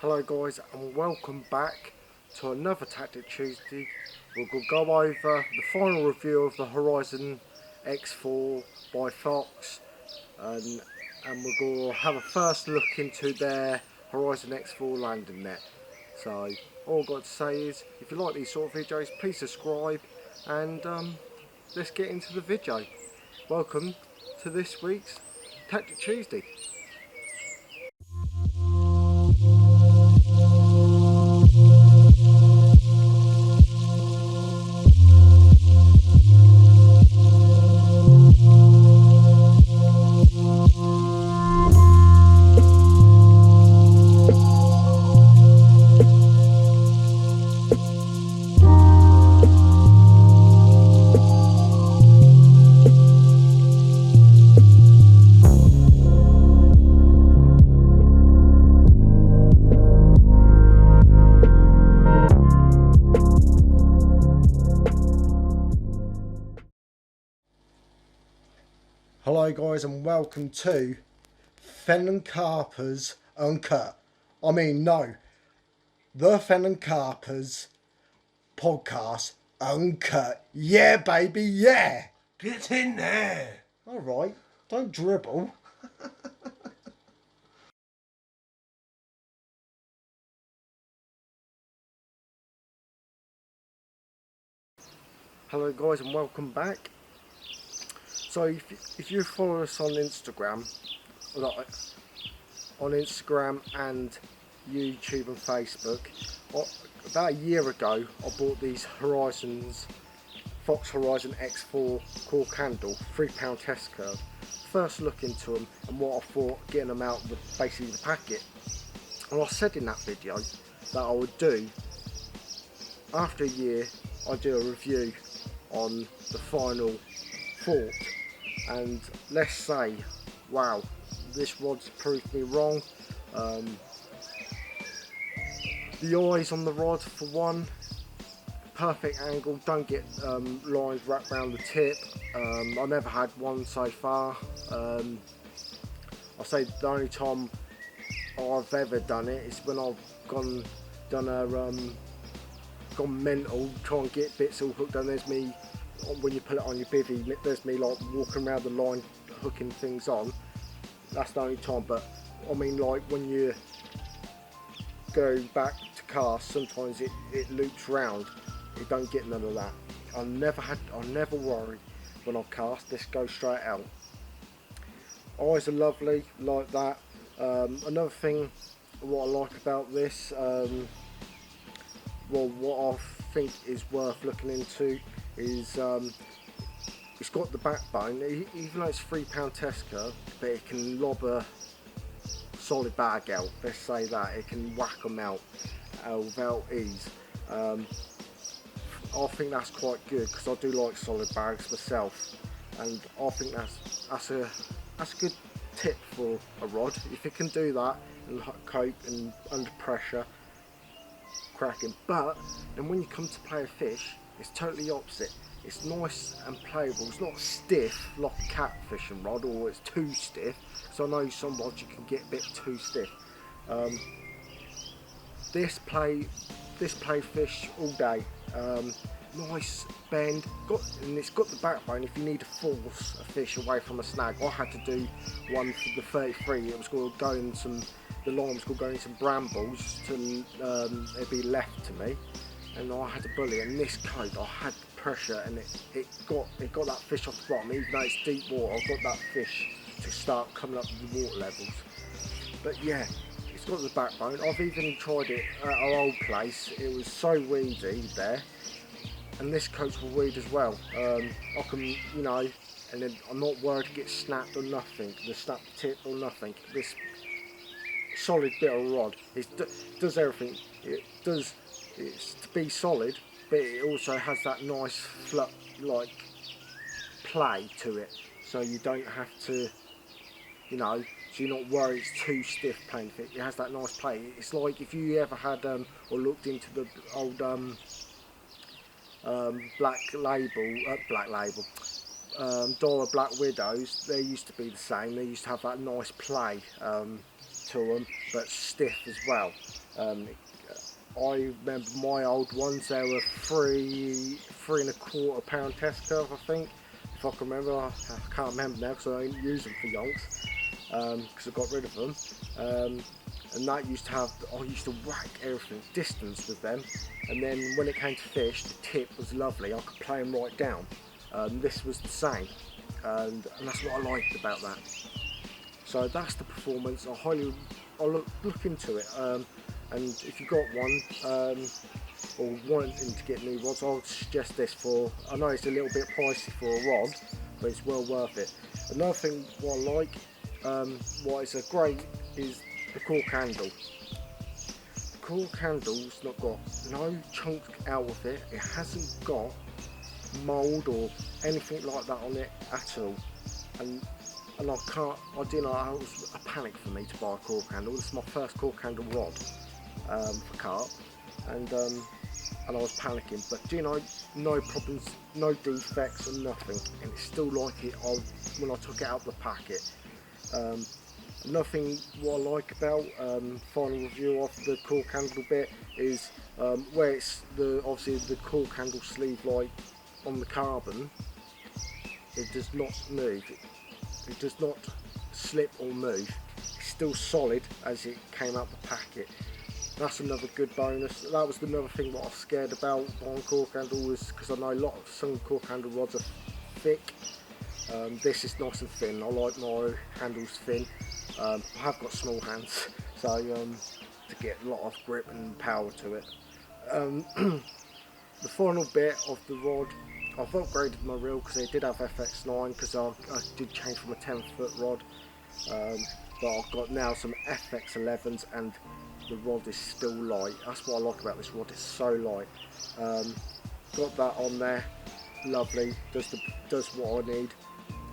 Hello guys and welcome back to another Tactic Tuesday. We're going to go over the final review of the Horizon X4 by Fox and, we're going to have a first look into their Horizon X4 landing net. So all I've got to say is if you like these sort of videos, please subscribe and let's get into the video. Welcome to this week's Tactic Tuesday. Hello guys and welcome to Fen and Carper's Uncut. The Fen and Carper's podcast Uncut. Yeah baby, yeah! Get in there! Alright, don't dribble. Hello guys and welcome back. So if you follow us on Instagram, and YouTube and Facebook, about a year ago I bought these Fox Horizon X4 core candle, £3 test curve. First look into them and what I thought getting them out with basically the packet. And I said in that video that I would do, after a year, I'd do a review on the final thought. And let's say, wow, this rod's proved me wrong. The eyes on the rod for one, perfect angle, don't get lines wrapped around the tip. I never had one so far. I say the only time I've ever done it is when I've gone mental, try and get bits all hooked on. There's me, when you put it on your bivvy, there's me like walking around the line hooking things on. That's the only time, but I mean, like when you go back to cast, sometimes it loops round. You don't get none of that. I never worry when I cast. This goes straight out. Eyes are lovely like that. Another thing what I like about this, what I think is worth looking into is it's got the backbone, even though it's £3 test curve, but it can lob a solid bag out. Let's say that it can whack them out without ease. I think that's quite good because I do like solid bags myself, and I think that's a good tip for a rod. If it can do that and cope and under pressure, cracking. But then when you come to play a fish, it's totally opposite. It's nice and playable. It's not stiff like a catfishing rod, or it's too stiff. So I know some rods you can get a bit too stiff. This play fish all day. Nice bend, and it's got the backbone if you need to force a fish away from a snag. I had to do one for the 33. It was going to go in the line was going to go in some brambles till it'd be left to me, and I had to bully it. And this coat, I had the pressure, and it got that fish off the bottom. Even though it's deep water, I've got that fish to start coming up with the water levels. But yeah, it's got the backbone. I've even tried it at our old place. It was so weedy there, and this coats will weed as well. I can, and then I'm not worried to get snapped or nothing, the snap tip or nothing. This solid bit of rod, it does everything. It's to be solid, but it also has that nice flat like play to it, so you don't have to, so you're not worried it's too stiff playing fit. It has that nice play. It's like if you ever had or looked into the old black label Dora Black Widows. They used to be the same. They used to have that nice play. to them, but stiff as well. I remember my old ones, they were 3.25 pound test curve, I think, if I can remember. I can't remember now because I don't use them for yonks, because I got rid of them. And that used to have, I used to whack everything distance with them, and then when it came to fish, the tip was lovely. I could play them right down. This was the same, and that's what I liked about that. So that's the performance. I'll look into it. And if you've got one, or wanting to get new rods, I'll suggest this for, I know it's a little bit pricey for a rod, but it's well worth it. Another thing what I like, what is great, is the cork handle. The cork handle's not got no chunk out of it, it hasn't got mould or anything like that on it at all. And it was a panic for me to buy a cork handle. This is my first cork handle rod. For carp, and I was panicking, but no problems, no defects or nothing, and it's still like it when I took it out of the packet. Another thing what I like about final review of the cork handle bit is where it's obviously the cork handle sleeve, like on the carbon, it does not move, it does not slip or move, it's still solid as it came out the packet. That's another good bonus. That was another thing what I was scared about on cork handle, was because I know some cork handle rods are thick. This is nice and thin. I like my handles thin. I have got small hands, so to get a lot of grip and power to it. The final bit of the rod, I've upgraded my reel because it did have FX9, because I did change from a 10-foot rod, but I've got now some FX11s, and the rod is still light. That's what I like about this rod, it's so light. Got that on there, lovely, does what I need.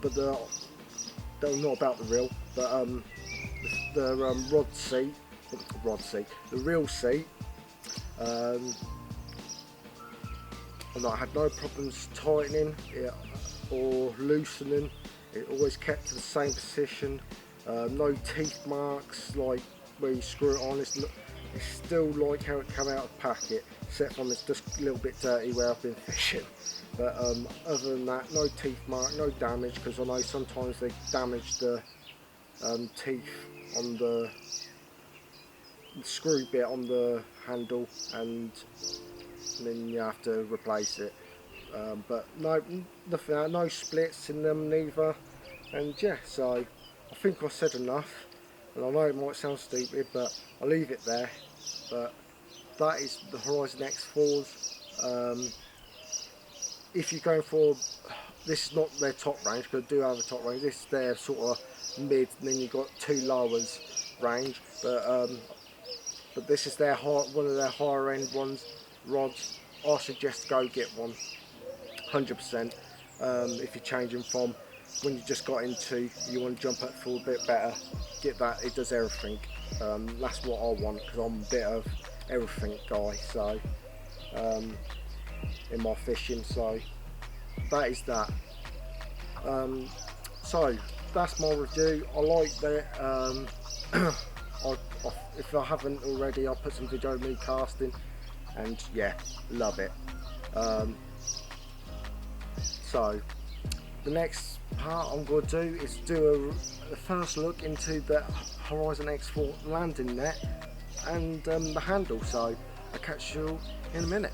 But not about the reel, but the reel seat, and I had no problems tightening it or loosening. It always kept to the same position. No teeth marks like where you screw it on. It's still like how it came out of the packet, except from it's just a little bit dirty where I've been fishing. But other than that, no teeth mark, no damage, because I know sometimes they damage the teeth on the screw bit on the handle, and then you have to replace it. But no, nothing, no splits in them neither. And yeah, so I think I said enough. And I know it might sound stupid, but I'll leave it there. But that is the Horizon X4s. If you're going for, this is not their top range, because they do have a top range. This is their sort of mid, and then you've got 2 lowers range. But this is their one of their higher end rods. I suggest go get one, 100%. If you're changing from when you just got into, you want to jump up for a bit better, get that. It does everything. That's what I want, because I'm a bit of everything guy, so in my fishing. So that is that. So that's my review. I like that. If I haven't already, I'll put some video of me casting, and yeah, love it. So the next part I'm going to do is do a first look into the Horizon X4 landing net and the handle. So I'll catch you in a minute.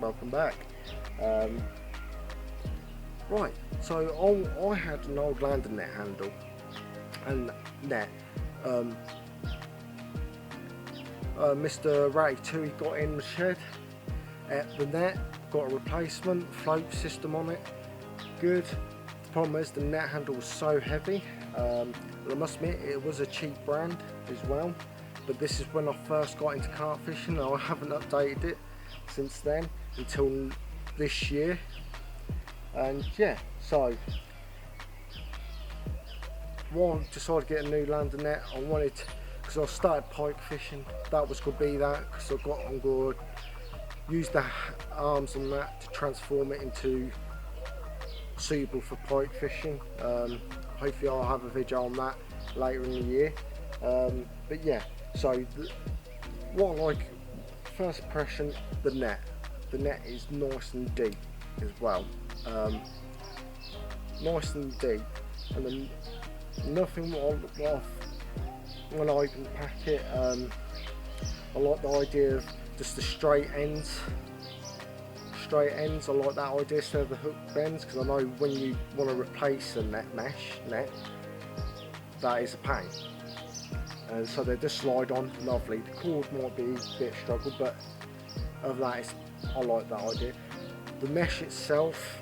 Welcome back. Right, so I had an old landing net handle and net. Mr. Ratty2, he got in the shed at the net, got a replacement float system on it, good. The problem is the net handle was so heavy. I must admit it was a cheap brand as well, but this is when I first got into carp fishing, and I haven't updated it since then until this year. And yeah, so I decided to get a new landing net. I wanted, because I started pike fishing, that was going to be that, because I'm going to use the arms on that to transform it into suitable for pike fishing. hopefully I'll have a video on that later in the year. But yeah, so what I like, first impression, the net is nice and deep as well, nice and deep, and then nothing when I open the packet, I like the idea of just the straight ends. I like that idea instead of the hook bends, because I know when you want to replace a mesh net, that is a pain. And so they just slide on lovely. The cord might be a bit struggle, but other than that, I like that idea. The mesh itself,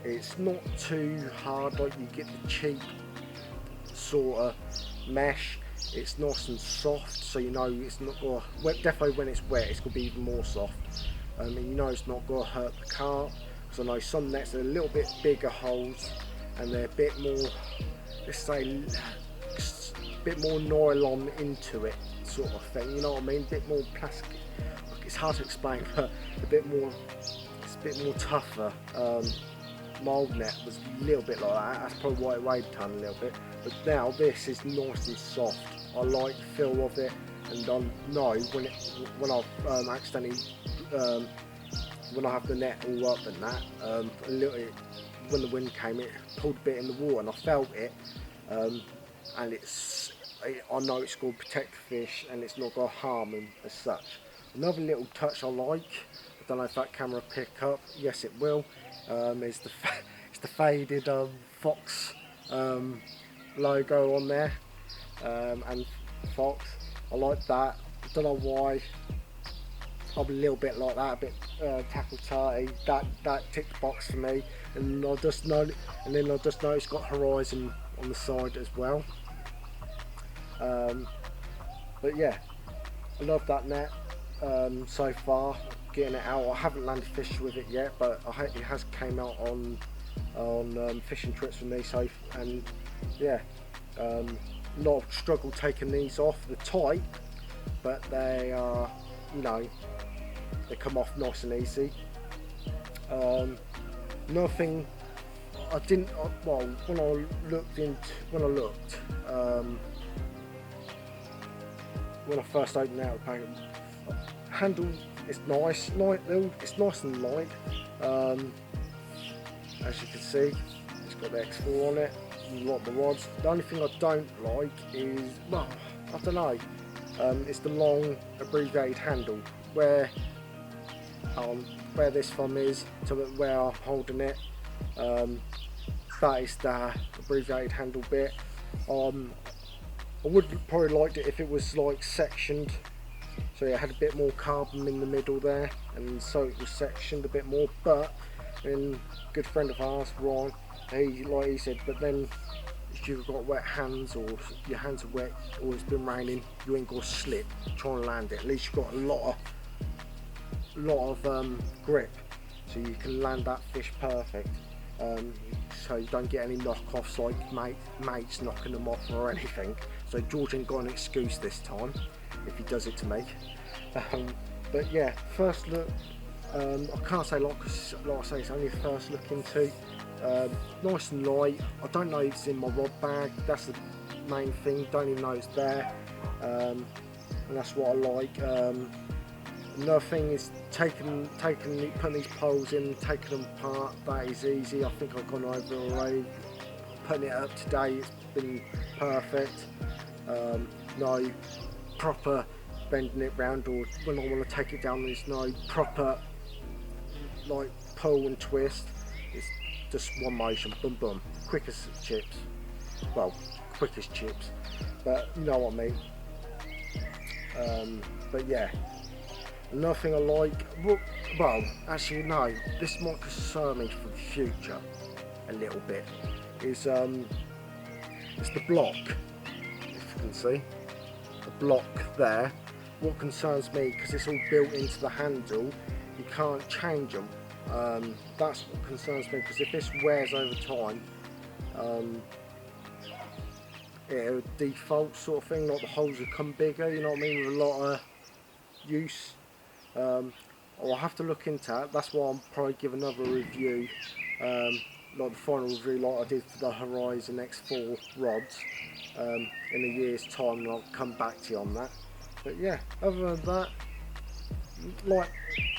it's not too hard, like you get the cheap sort of mesh. It's nice and soft, so you know it's not going to, definitely when it's wet, it's going to be even more soft. And you know it's not going to hurt the cart, because I know some nets are a little bit bigger holes, and they're a bit more, let's say, a bit more nylon into it, sort of thing. You know what I mean? A bit more plastic. It's hard to explain, but it's a bit more tougher. My old net was a little bit like that. That's probably why it weighed a ton a little bit. But now this is nice and soft. I like the feel of it, and I know when I've accidentally when I have the net all up and that, when the wind came, it pulled a bit in the water, and I felt it, and I know it's going to protect the fish, and it's not going to harm them as such. Another little touch I like, I don't know if that camera will pick up, yes it will, is the faded Fox logo on there, and Fox. I like that. I don't know why. I'm a little bit like that, a bit tackle tarty. That ticked the box for me, and I just know it's got horizon on the side as well. But yeah, I love that net so far. Getting it out, I haven't landed fish with it yet, but it has came out on fishing trips with me. So, and yeah, a lot of struggle taking these off. They're tight, but they are, you know, they come off nice and easy. Nothing. I didn't. Well, when I first opened out the packet, handle is nice. It's nice and light. As you can see, it's got the X4 on it. A lot of the rods. The only thing I don't like is, well, I don't know. It's the long abbreviated handle where this thumb is to where I'm holding it. That is the abbreviated handle bit. I would probably liked it if it was like sectioned, so it had a bit more carbon in the middle there, and so it was sectioned a bit more. But a good friend of ours, Ron, he said, but then if you've got wet hands, or your hands are wet, or it's been raining, you ain't gonna slip trying to land it. At least you've got a lot of grip, so you can land that fish perfect. So you don't get any knockoffs like mates knocking them off or anything. So George ain't got an excuse this time if he does it to me. But yeah, first look, I can't say a lot because, like I say, it's only the first look into. Nice and light. I don't know it's in my rod bag. That's the main thing. Don't even know it's there, and that's what I like. Another thing is putting these poles in, taking them apart. That is easy. I think I've gone over already. Putting it up today, it's been perfect. No proper bending it round, or when I want to take it down, there's no proper like pull and twist. It's just one motion, boom boom, quick as chips. Well, quick as chips, but you know what I mean. But yeah. Another thing I like, well, actually no, this might concern me for the future a little bit, is it's the block, if you can see, the block there. What concerns me, because it's all built into the handle, you can't change them. That's what concerns me, because if this wears over time, it'll default sort of thing, like the holes will come bigger, you know what I mean, with a lot of use. I'll have to look into that. That's why I'll probably give another review like the final review like I did for the Horizon X4 rods in a year's time, and I'll come back to you on that. But yeah, other than that, like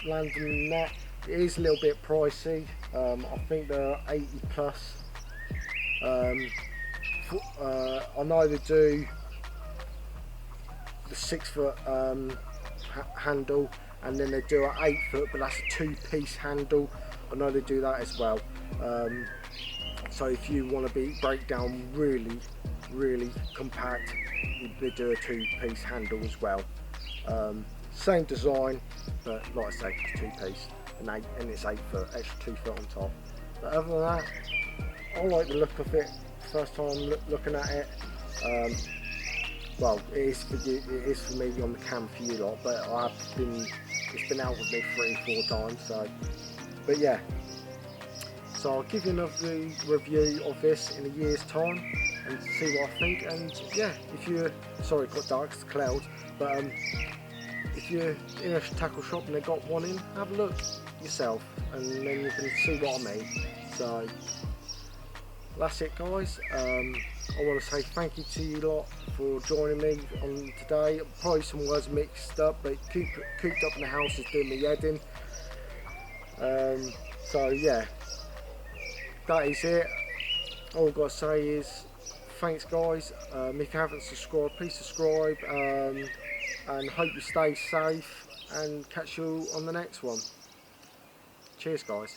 Landon Net, it is a little bit pricey. I think they're 80 plus. I know they do the 6-foot handle, and then they do an 8-foot, but that's a 2-piece handle. I know they do that as well. So if you want to break down really compact, they do a 2-piece handle as well. Same design, but like I say, 2-piece, and it's 8-foot, extra 2 foot on top. But other than that, I like the look of it. First time looking at it. Well, it is for you, it is for me on the cam for you lot, but it's been out with me 3 or 4 times. So, but yeah. So I'll give you another review of this in a year's time and see what I think. And yeah, if you're, sorry, it got dark, it's clouds, but if you're in a tackle shop and they've got one in, have a look yourself, and then you can see what I mean. So that's it, guys. I want to say thank you to you lot for joining me on today. Probably some words mixed up, but cooped up in the house is doing me head in. So yeah, that is it. All I've got to say is thanks, guys. If you haven't subscribed, please subscribe, and hope you stay safe, and catch you on the next one. Cheers, guys.